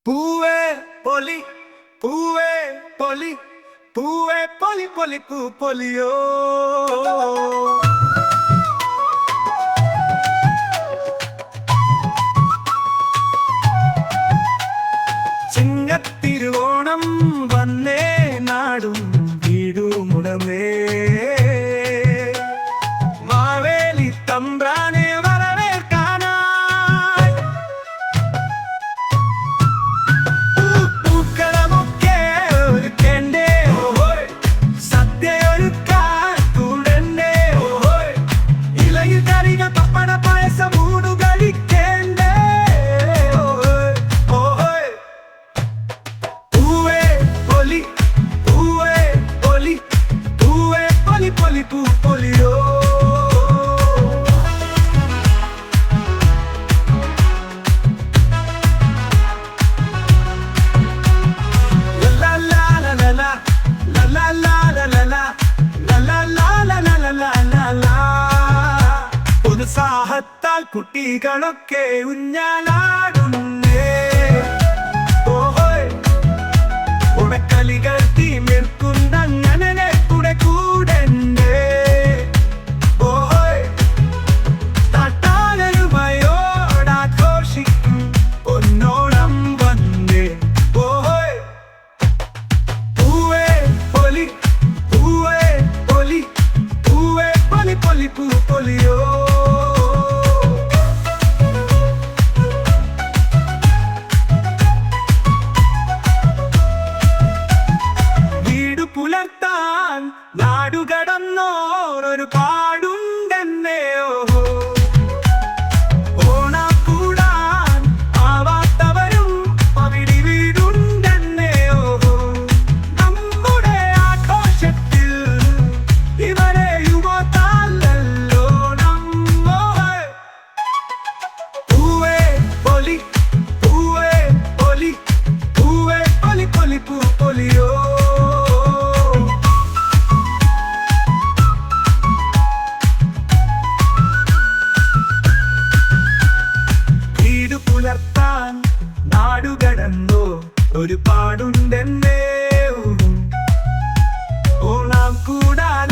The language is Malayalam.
പൂവേ പൊലി പൂവേ പൊലി പൂവേ പൊലി പൊലി പൂ പൊലിയോ ചിങ്ങത്തിരുവോണം വന്നേ നാടും വീടുമുടമേ മാവേലി തമ്പ്രാനെ വരവേൽക്കാനായി പൂക്കളമൊക്കെ ഒരുക്കേണ്ടേ ഓഹോയ് സദ്യ ഒരുക്കാൻ കൂടണ്ടേ ഓഹോയ് ഇലയിൽ കറികൾ പപ്പട പായസം ഊണു കഴിക്കേണ്ടേ ഓഹോയ് ഓഹോയ് പൂവേ പൊലി പൂവേ പൊലി പൂവേ പൊലി പൊലി പൂ പൊലിയോ ഉത്സാഹത്താൽ കുട്ടികളൊക്കെ ഊഞ്ഞാലാടുന്നേ ഓഹോയ് ഉടക്കളികൾ തീമിർക്കുന്നങ്ങനെ കൂടെ കൂടണ്ടേ ഓഹോയ് തട്ടാലരുമയോടാഘോഷിക്കും പൊന്നോണം വന്നേ ഓഹോയ് പൂവേ പൊലി പൂവേ പൊലി പൂവേ പൊലി പൊലി പൂ പൊലിയോ വീടു പുലർത്താൻ നാടുകടന്നോരൊരു പാടുണ്ടെന്നേ ഓഹോ ഓണക്കൂടാൻ ആവാത്തവരും അവിടെ വീടുണ്ടെന്നേ ഓഹോ നമ്മുടെ ആഘോഷത്തിൽ ഇവരെ യുവതാലല്ലോ നമ്മോഹേ പൂവേ പൊലി പൂവേ പൊലി പൂവേ പൊലി പൊലി പൂ പൊലിയോ വീടു പുലർത്താൻ നാടുകടന്നോ ഒരു പാടുണ്ടെന്നേ ഓണം കൂടാൻ